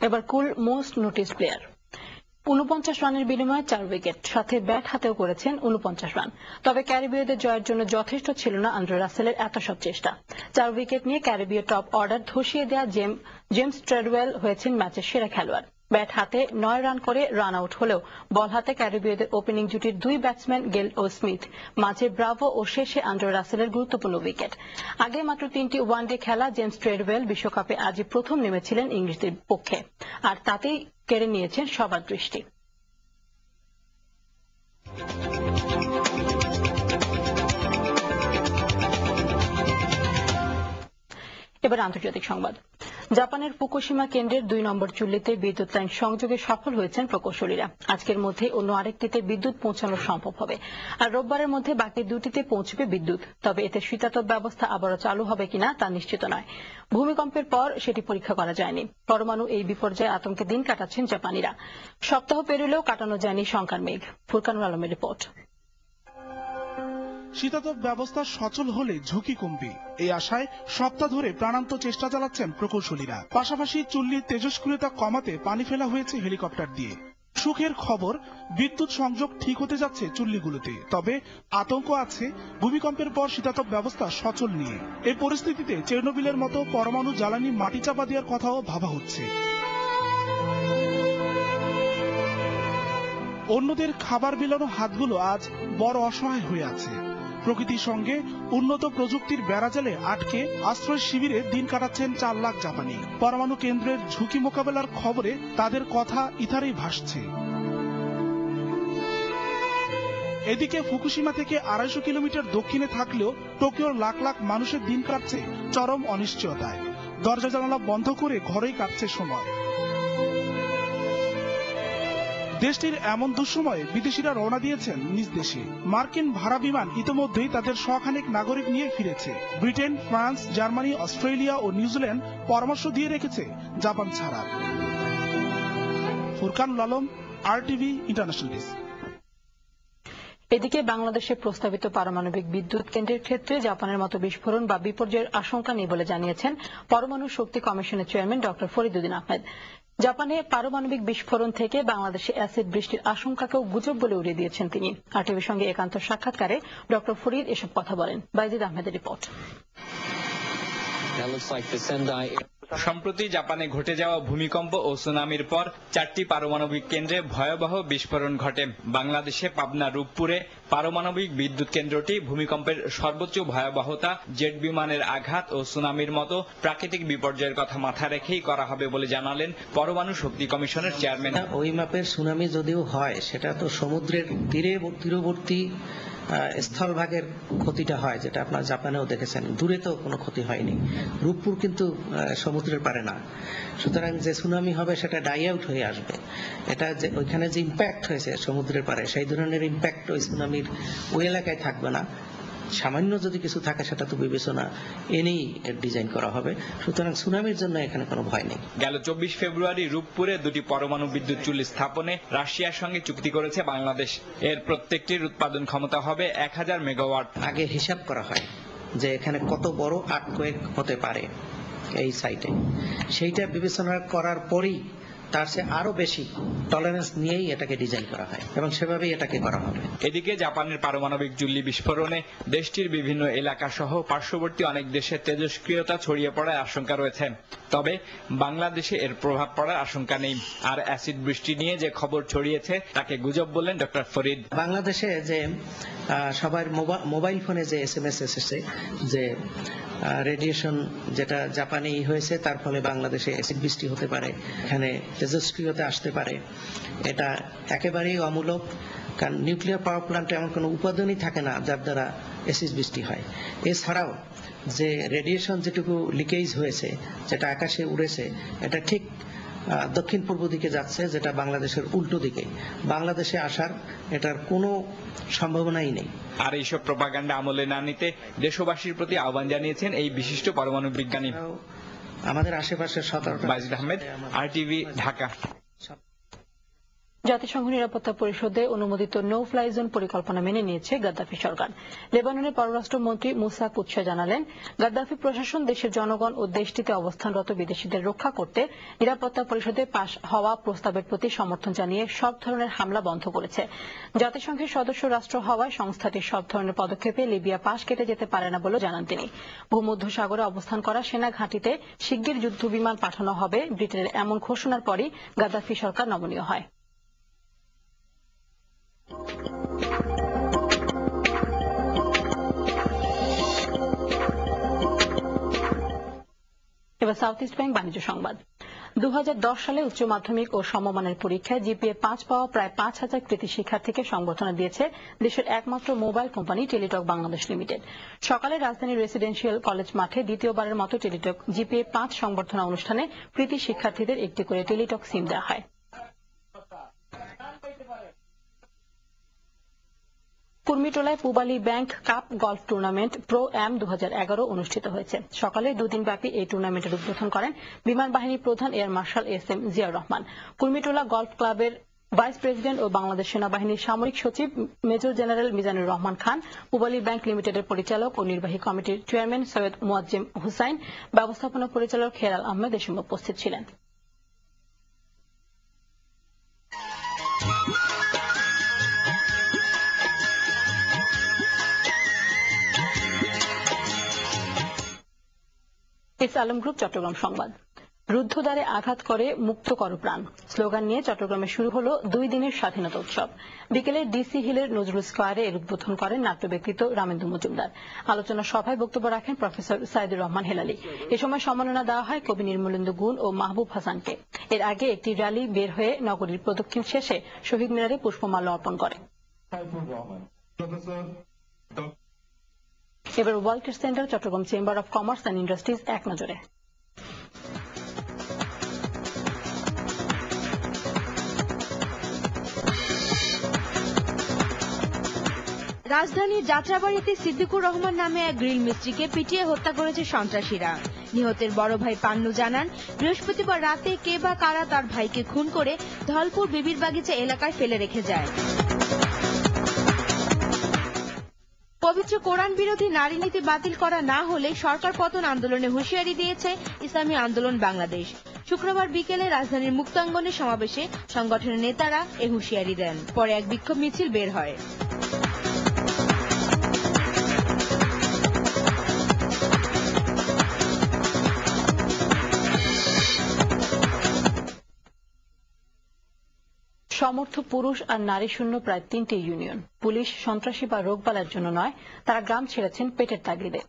এবার কুল মোস্ট নোটিস প্লেয়ার। 49 রানের বিনিময়ে 4 উইকেট, সাথে ব্যাট হাতেও করেছেন 49 রান। তবে ক্যারিবীয়দের জয়ের জন্য যথেষ্ট ছিল না আন্দ্রে রাসেলের এত সব চেষ্টা। 4 উইকেট নিয়ে ক্যারিবীয় টপ অর্ডার ধসিয়ে দেয়া জেমস ট্রেডওয়েল হয়েছেন ম্যাচের সেরা খেলোয়াড়। ব্যাট হাতে 9 রান করে রান আউট হলেও বল হাতে ক্যারিবীয়দের ওপেনিং জুটির 2 ব্যাটসম্যান গেল ও স্মিথ, মাঝে ব্রাভো ও শেষে আন্দ্রে রাসেলের গুরুত্বপূর্ণ উইকেট। আগে মাত্র 3টি ওয়ানডে খেলা জেমস ট্রেডওয়েল বিশ্বকাপে আজই প্রথম নেমেছিলেন ইংলিশদের পক্ষে, আর তাতেই কেড়ে নিয়েছেন সবার দৃষ্টি। এবার আন্তর্জাতিক সংবাদ। জাপানের ফুকুশিমা কেন্দ্রের 2 নম্বর চুল্লিতে বিদ্যুৎ লাইন সংযোগে সফল হয়েছেন প্রকৌশলীরা। আজকের মধ্যে অন্য আরেকটিতে বিদ্যুৎ পৌঁছানো সম্ভব হবে, আর রোববারের মধ্যে বাকি 2টিতে পৌঁছবে বিদ্যুৎ। তবে এতে শীতাতপ ব্যবস্থা আবারও চালু হবে কিনা তা নিশ্চিত নয়। ভূমিকম্পের পর সেটি পরীক্ষা করা যায়নি। পরমাণু এই বিপর্যয়ে আতঙ্কে দিন কাটাচ্ছেন জাপানিরা। সপ্তাহ পেরোলেও কাটানো যায়নি শঙ্কার মেঘ। ফুরকানুল আলমের রিপোর্ট। শীতাতপ ব্যবস্থা সচল হলে ঝুঁকি কমবে, এই আশায় সপ্তাহ ধরে প্রাণান্ত চেষ্টা চালাচ্ছেন প্রকৌশলীরা। পাশাপাশি চুল্লির তেজস্ক্রিয়তা কমাতে পানি ফেলা হয়েছে হেলিকপ্টার দিয়ে। সুখের খবর, বিদ্যুৎ সংযোগ ঠিক হতে যাচ্ছে চুল্লিগুলোতে। তবে আতঙ্ক আছে ভূমিকম্পের পর শীতাতপ ব্যবস্থা সচল নিয়ে। এই পরিস্থিতিতে চেরনোবিলের মতো পরমাণু জ্বালানি মাটি চাপা দেওয়ার কথাও ভাবা হচ্ছে। অন্যদের খাবার বিলানো হাতগুলো আজ বড় অসহায় হয়ে আছে। প্রকৃতির সঙ্গে উন্নত প্রযুক্তির বেড়াজালে আটকে আশ্রয় শিবিরে দিন কাটাচ্ছেন 4 লাখ জাপানি। পরমাণু কেন্দ্রের ঝুঁকি মোকাবেলার খবরে তাদের কথা ইথারেই ভাসছে। এদিকে ফুকুশিমা থেকে 250 কিলোমিটার দক্ষিণে থাকলেও টোকিওর লাখ লাখ মানুষের দিন কাটছে চরম অনিশ্চয়তায়। দরজা জানালা বন্ধ করে ঘরেই কাটছে সময়। দেশটির এমন দুঃসময়ে বিদেশিরা রওনা দিয়েছেন নিজ দেশে। মার্কিন ভাড়া বিমান ইতোমধ্যেই তাদের শখানেক নাগরিক নিয়ে ফিরেছে। ব্রিটেন, ফ্রান্স, জার্মানি, অস্ট্রেলিয়া ও নিউজিল্যান্ড পরামর্শ দিয়ে রেখেছে জাপান ছাড়ার। Furkanul Alam, RTV international desk. এদিকে বাংলাদেশে প্রস্তাবিত পারমাণবিক বিদ্যুৎ কেন্দ্রের ক্ষেত্রে জাপানের মতো বিস্ফোরণ বা বিপর্যয়ের আশঙ্কা নেই বলে জানিয়েছেন পরমাণু শক্তি কমিশনের চেয়ারম্যান ডক্টর ফরিদউদ্দিন আহমেদ। জাপানে পারমাণবিক বিস্ফোরণ থেকে বাংলাদেশে অ্যাসিড বৃষ্টির আশঙ্কাকেও গুজব বলে উড়িয়ে দিয়েছেন তিনি। RTVর সঙ্গে একান্ত সাক্ষাৎকারে ডক্টর ফরিদ এসব কথা বলেন। বাইজিদ আহমেদের রিপোর্ট। সম্প্রতি জাপানে ঘটে যাওয়া ভূমিকম্প ও সুনামির পর 4টি পারমাণবিক কেন্দ্রে ভয়াবহ বিস্ফোরণ ঘটে। বাংলাদেশে পাবনা রূপপুরে পারমাণবিক বিদ্যুৎ কেন্দ্রটি ভূমিকম্পের সর্বোচ্চ ভয়াবহতা, জেট বিমানের আঘাত ও সুনামির মতো প্রাকৃতিক বিপর্যয়ের কথা মাথায় রেখেই করা হবে বলে জানালেন পরমাণু শক্তি কমিশনের চেয়ারম্যান। ওই মাপের সুনামি যদিও হয়, সেটা তো সমুদ্রের তীরবর্তী স্থলভাগের ক্ষতিটা হয়, যেটা আপনার জাপানেও দেখেছেন। দূরে তো কোনো ক্ষতি হয়নি। রূপপুর কিন্তু সমুদ্রের পারে না, সুতরাং যে সুনামি হবে সেটা ডাই আউট হয়ে আসবে। এটা যে ওইখানে যে ইম্প্যাক্ট হয়েছে সমুদ্রের পারে, সেই ধরনের ইম্প্যাক্ট ওই সুনামির ওই এলাকায় থাকবে না। সামান্য যদি কিছু থাকে সেটা তো বিবেচনা এনেই ডিজাইন করা হবে, সুতরাং সুনামির জন্য এখানে কোনো ভয় নেই। গেল 24 ফেব্রুয়ারি রূপপুরে 2টি পরমাণু বিদ্যুৎ চুল্লি স্থাপনে রাশিয়ার সঙ্গে চুক্তি করেছে বাংলাদেশ। এর প্রত্যেকটির উৎপাদন ক্ষমতা হবে 1000 মেগাওয়াট। আগে হিসাব করা হয় যে এখানে কত বড় আর্থকোয়েক হতে পারে এই সাইটে, সেইটা বিবেচনা করার পরেই তার চেয়ে আরো বেশি টলারেন্স নিয়েই এটাকে ডিজাইন করা হয় এবং সেভাবেই এটাকে করা হবে। এদিকে জাপানের পারমাণবিক চুল্লি বিস্ফোরণে দেশটির বিভিন্ন এলাকা সহ পার্শ্ববর্তী অনেক দেশে তেজস্ক্রিয়তা ছড়িয়ে পড়ার আশঙ্কা রয়েছে। তবে বাংলাদেশে এর প্রভাব পড়ার আশঙ্কা নেই। আর অ্যাসিড বৃষ্টি নিয়ে যে খবর ছড়িয়েছে তাকে গুজব বললেন ডক্টর ফরিদ। বাংলাদেশে যে সবার মোবাইল ফোনে যে SMS এসেছে যে রেডিয়েশন যেটা জাপানে হয়েছে, তার ফলে বাংলাদেশে অ্যাসিড বৃষ্টি হতে পারে, এখানে তেজস্ক্রিয়তা আসতে পারে, এটা একেবারেই অমূলক। কারণ নিউক্লিয়ার পাওয়ার প্ল্যান্টে এমন কোনো উপাদানই থাকে না যার দ্বারা অ্যাসিড বৃষ্টি হয়। এছাড়াও যে রেডিয়েশন যেটুকু লিকেজ হয়েছে, যেটা আকাশে উড়েছে, এটা ঠিক দক্ষিণ পূর্ব দিকে যাচ্ছে, যেটা বাংলাদেশের উল্টো দিকে। বাংলাদেশে আসার এটার কোনো সম্ভাবনাই নেই। আর এইসব প্রপাগান্ডা আমলে না নিতে দেশবাসীর প্রতি আহ্বান জানিয়েছেন এই বিশিষ্ট পরমাণু বিজ্ঞানী। আমাদের আশেপাশে সতর্ক। বাইজিদ আহমেদ, RTV, ঢাকা। জাতিসংঘ নিরাপত্তা পরিষদে অনুমোদিত নো ফ্লাই জোন পরিকল্পনা মেনে নিয়েছে গাদ্দাফি সরকার। লেবাননের পররাষ্ট্রমন্ত্রী মুসা কুৎসা জানালেন, গাদ্দাফি প্রশাসন দেশের জনগণ ও দেশটিতে অবস্থানরত বিদেশিদের রক্ষা করতে নিরাপত্তা পরিষদে পাশ হওয়া প্রস্তাবের প্রতি সমর্থন জানিয়ে সব ধরনের হামলা বন্ধ করেছে। জাতিসংঘের সদস্য রাষ্ট্র হওয়ায় সংস্থাটির সব ধরনের পদক্ষেপে লিবিয়া পাশ কেটে যেতে পারে না বলে জানান তিনি। ভূমধ্যসাগরে অবস্থান করা সেনা ঘাঁটিতে শিগগির যুদ্ধবিমান পাঠানো হবে, ব্রিটেনের এমন ঘোষণার পরই গাদ্দাফি সরকার নমনীয় হয়। এবার সাউথ ইস্ট ব্যাংক বাণিজ্য সংবাদ। 2010 সালে উচ্চ মাধ্যমিক ও সমমানের পরীক্ষায় GPA 5 পাওয়া প্রায় 5000 কৃতি শিক্ষার্থীকে সংবর্ধনা দিয়েছে দেশের একমাত্র mobile company Teletalk Bangladesh limited. সকালে রাজধানীর রেসিডেন্সিয়াল কলেজ মাঠে দ্বিতীয়বারের মতো টেলিটক GPA 5 সংবর্ধনা অনুষ্ঠানে কৃতি শিক্ষার্থীদের একটি করে টেলিটক সিম দেওয়া হয়। কুর্মিটোলায় Pubali bank cup golf tournament pro am 2011 অনুষ্ঠিত হয়েছে। সকালে দুদিনব্যাপী এই টুর্নামেন্টের উদ্বোধন করেন বিমান বাহিনী প্রধান air marshal SM Ziaur Rahman. Kurmitola golf ক্লাবের ভাইস প্রেসিডেন্ট ও বাংলাদেশ সেনাবাহিনীর সামরিক সচিব major general Mizanur Rahman Khan, Pubali bank লিমিটেডের পরিচালক ও নির্বাহী কমিটির চেয়ারম্যান সৈয়দ মুয়াজ্জেম হুসাইন, ব্যবস্থাপনা পরিচালক খেরাল আহমেদ এ সময় উপস্থিত ছিলেন। আলম গ্রুপ চট্টগ্রাম সংবাদ। রুদ্ধদ্বারে আঘাত করে মুক্ত করো প্রাণ স্লোগান নিয়ে চট্টগ্রামে শুরু হলো 2 দিনের স্বাধীনতা উৎসব। বিকেলে ডিসি হিলের নজরুল স্কোয়ারে এর উদ্বোধন করেন নাট্য ব্যক্তিত্ব রামেন্দু মজুমদার। আলোচনা সভায় বক্তব্য রাখেন প্রফেসর সাইদুর রহমান হেলালি। এ সময় সম্মাননা দেওয়া হয় কবি নির্মলেন্দু গুণ ও মাহবুব হাসানকে। এর আগে একটি র্যালি বের হয়ে নগরীর প্রদক্ষিণ শেষে শহীদ মিনারে পুষ্পমাল্য অর্পণ করে। এবার world trade centre Chattogram chamber of commerce and industries এক নজরে। রাজধানীর যাত্রাবাড়িতে সিদ্দিকুর রহমান নামে এক গ্রিল মিস্ত্রিকে পিটিয়ে হত্যা করেছে সন্ত্রাসীরা। নিহতের বড় ভাই পান্নু জানান, বৃহস্পতিবার রাতে কে বা কারা তার ভাইকে খুন করে ধলপুর বিবির বাগিচা এলাকায় ফেলে রেখে যায়। পবিত্র কোরআন বিরোধী নারী নীতি বাতিল করা না হলে সরকার পতন আন্দোলনে হুঁশিয়ারি দিয়েছে ইসলামী আন্দোলন বাংলাদেশ। শুক্রবার বিকেলে রাজধানীর মুক্তাঙ্গনে সমাবেশে সংগঠনের নেতারা এ হুঁশিয়ারি দেন। পরে এক বিক্ষোভ মিছিল বের হয়। সমর্থ পুরুষ আর নারী শূন্য প্রায় 3টি ইউনিয়ন। পুলিশ সন্ত্রাসী বা রোগবালার জন্য নয়, তারা গ্রাম ছেড়েছেন পেটের তাগিদে।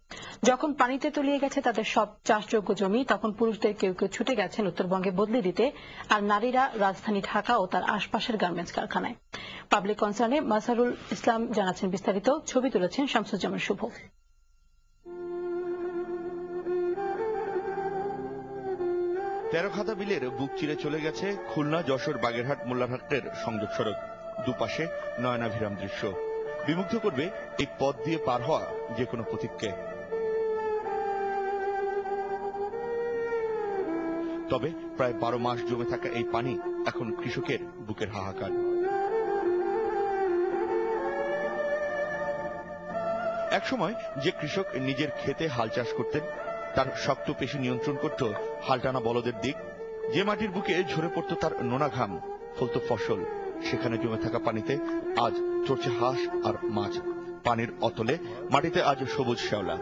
যখন পানিতে তলিয়ে গেছে তাদের সব চাষযোগ্য জমি, তখন পুরুষদের কেউ কেউ ছুটে গেছেন উত্তরবঙ্গে বদলি দিতে, আর নারীরা রাজধানী ঢাকা ও তার আশপাশের গার্মেন্টস কারখানায়। পাবলিক কনসার্নে মাসারুল ইসলাম জানাচ্ছেন বিস্তারিত। ছবি তুলেছেন শামসুজ্জামান শুভ। তেরোখাদা বিলের বুক চিরে চলে গেছে খুলনা, যশোর, বাগেরহাট, মোল্লারহাটের সংযোগ সড়ক। দুপাশে নয়নাভিরাম দৃশ্য বিমুগ্ধ করবে এই পথ দিয়ে পার হওয়া যে কোনো পথিককে। তবে প্রায় 12 মাস জমে থাকা এই পানি এখন কৃষকের বুকের হাহাকার। একসময় যে কৃষক নিজের ক্ষেতে হাল চাষ করতেন, তার শক্ত পেশি নিয়ন্ত্রণ করত হালটানা বলদের দিক। যে মাটির বুকে ঝরে পড়ত তার নোনা ঘাম, ফলত ফসল, সেখানে জমে থাকা পানিতে আজ চড়ছে হাঁস আর মাছ। পানির অতলে মাটিতে আজ সবুজ শ্যাওলা।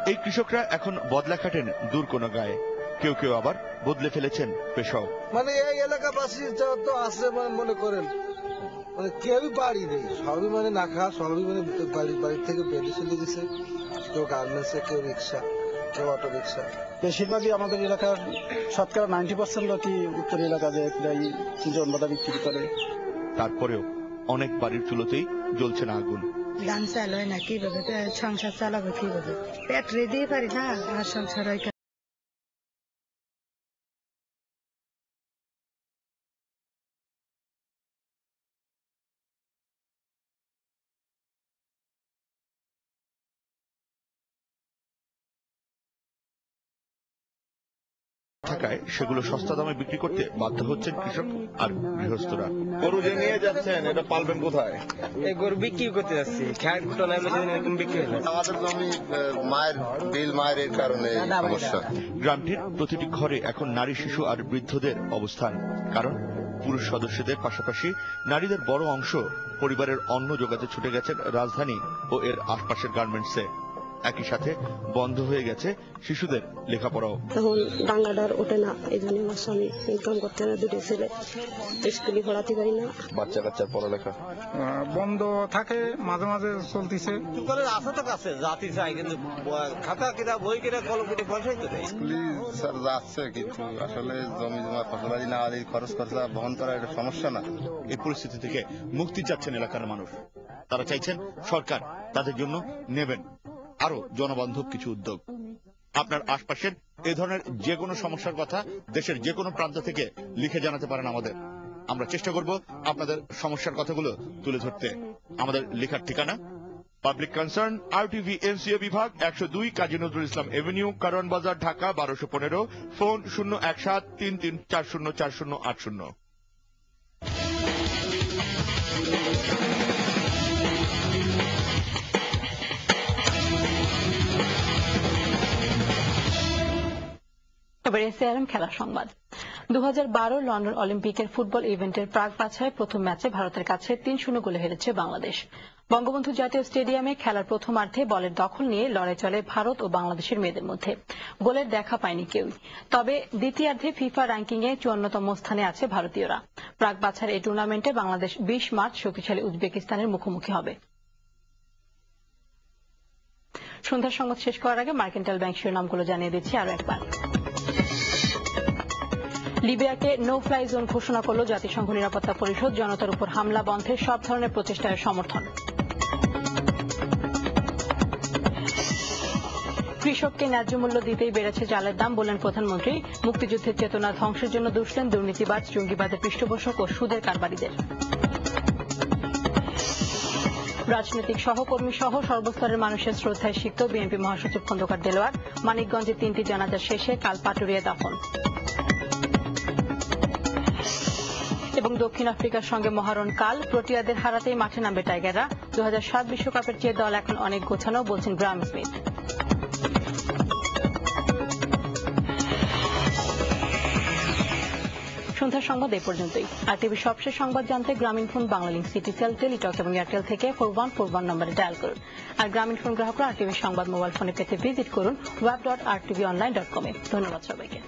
এই কৃষকরা এখন বদলা খাটেন দূর কোনো গায়ে। কেউ কেউ আবার বদলে ফেলেছেন পেশাও। মানে এই এলাকাবাসী তো আছে, মানে মনে করেন মানে কেউই বাড়ি নেই, সবই মানে না খাওয়া, সবই মানে বাড়ি থেকে বেরিয়ে চলে গেছে। কেউ গার্মেন্টসে, কেউ রিক্সা, কেউ অটো রিক্সা। বেশিরভাগই আমাদের এলাকার শতকরা 90% লোকই উত্তর এলাকা যে জন্মটা বিক্রি করে। তারপরেও অনেক বাড়ির চুলোতেই জ্বলছে না আগুন। ধান চাল হয় না, কিভাবে সংসার চালাবো, কিভাবে পেট রেডি পারি না, আর সংসার হয়। থাকায় সেগুলো সস্তা দামে বিক্রি করতে বাধ্য হচ্ছেন কৃষক আর গৃহস্থরা। গরু যে নিয়ে যাচ্ছেন, এটা পালবেন কোথায়? এই গরু বিক্রি করতে যাচ্ছি, আমাদের জমি মায়ের কারণে সমস্যা। গ্রামটির প্রতিটি ঘরে এখন নারী, শিশু আর বৃদ্ধদের অবস্থান। কারণ পুরুষ সদস্যদের পাশাপাশি নারীদের বড় অংশ পরিবারের অন্ন জোগাতে ছুটে গেছেন রাজধানী ও এর আশপাশের গার্মেন্টসে। একই সাথে বন্ধ হয়ে গেছে শিশুদের লেখাপড়াও। তখন ডাঙ্গাডার ওঠে না, এই জন্য আমার স্বামী ইনকাম করতে না, দুটো ছেলে স্কুলে পড়াতে পারি না। বাচ্চা কাচ্চার পড়ালেখা বন্ধ থাকে, মাঝে মাঝে চলতেছে। আছে তো কাছে জাতি চাই, কিন্তু খাতা কিনা বই কিনা কলম কিনে পয়সাই তো দেয়। স্কুলে স্যার যাচ্ছে, কিন্তু আসলে জমি জমা ফসলাদি না আদি খরচ খরচা বহন করা এটা সমস্যা না। এই পরিস্থিতি থেকে মুক্তি চাচ্ছেন এলাকার মানুষ। তারা চাইছেন সরকার তাদের জন্য নেবেন আরো জনবান্ধব কিছু উদ্যোগ। আপনার আশপাশের এই ধরনের যে কোনো সমস্যার কথা দেশের যে কোনো প্রান্ত থেকে লিখে জানাতে পারেন আমাদের। আমরা চেষ্টা করব আপনাদের সমস্যার কথাগুলো তুলে ধরতে। আমাদের লেখার ঠিকানা পাবলিক কনসার্ন, RTV NCA বিভাগ, 102 কাজী নজরুল ইসলাম এভিনিউ, কারওয়ান বাজার, ঢাকা 1215। ফোন 01733404080। এবার এসএআরএম খেলার সংবাদ। 2012 লন্ডন অলিম্পিকের ফুটবল ইভেন্টের প্রাক বাছাই প্রথম ম্যাচে ভারতের কাছে 3-0 গোলে হেরেছে বাংলাদেশ। বঙ্গবন্ধু জাতীয় স্টেডিয়ামে খেলার প্রথমার্ধে বলের দখল নিয়ে লড়াই চলে ভারত ও বাংলাদেশের মেয়েদের মধ্যে। গোলের দেখা পায়নি কেউই। তবে দ্বিতীয়ার্ধে ফিফা র্যাঙ্কিংয়ে 54তম স্থানে আছে ভারতীয়রা। প্রাক বাছাইয়ের এই টুর্নামেন্টে বাংলাদেশ 20 মার্চ শক্তিশালী উজবেকিস্তানের মুখোমুখি হবে। সন্ধ্যার সংবাদ শেষ করার আগে মার্কেন্টাইল ব্যাংক শিরোনামগুলো জানিয়ে দিচ্ছি আরো একবার। লিবিয়াকে নো ফ্লাই জোন ঘোষণা করল জাতিসংঘ নিরাপত্তা পরিষদ। জনতার উপর হামলা বন্ধে সব ধরনের প্রচেষ্টার সমর্থন। কৃষককে ন্যায্য মূল্য দিতেই বেড়েছে চালের দাম বললেন প্রধানমন্ত্রী। মুক্তিযুদ্ধের চেতনা ধ্বংসের জন্য দুষলেন দুর্নীতিবাজ, জঙ্গিবাদের পৃষ্ঠপোষক ও সুদের কারবারিদের। রাজনৈতিক সহকর্মী সহ সর্বস্তরের মানুষের শ্রদ্ধায় সিক্ত বিএনপি মহাসচিব খন্দকার দেলোয়ার। মানিকগঞ্জে 3টি জানাজা শেষে কাল পাটুরিয়ায় দাফন। এবং দক্ষিণ আফ্রিকার সঙ্গে মহারণ কাল, প্রোটিয়াদের হারাতেই মাঠে নামবে টাইগাররা। 2007 বিশ্বকাপের চেয়ে দল এখন অনেক গোছানো বলছেন গ্রাহাম স্মিথ। সন্ধ্যার সংবাদ এই পর্যন্তই। আর টিভির সবশেষ সংবাদ জানতে গ্রামীণফোন, বাংলালিংক, সিটিসেল, টেলিটক এবং এয়ারটেল থেকে 4141 নম্বরে ডায়াল করুন। আর গ্রামীণফোন গ্রাহকরা আর টিভির সংবাদ মোবাইল ফোনে পেতে ভিজিট করুন web.rtvonline.com-এ। ধন্যবাদ সবাইকে।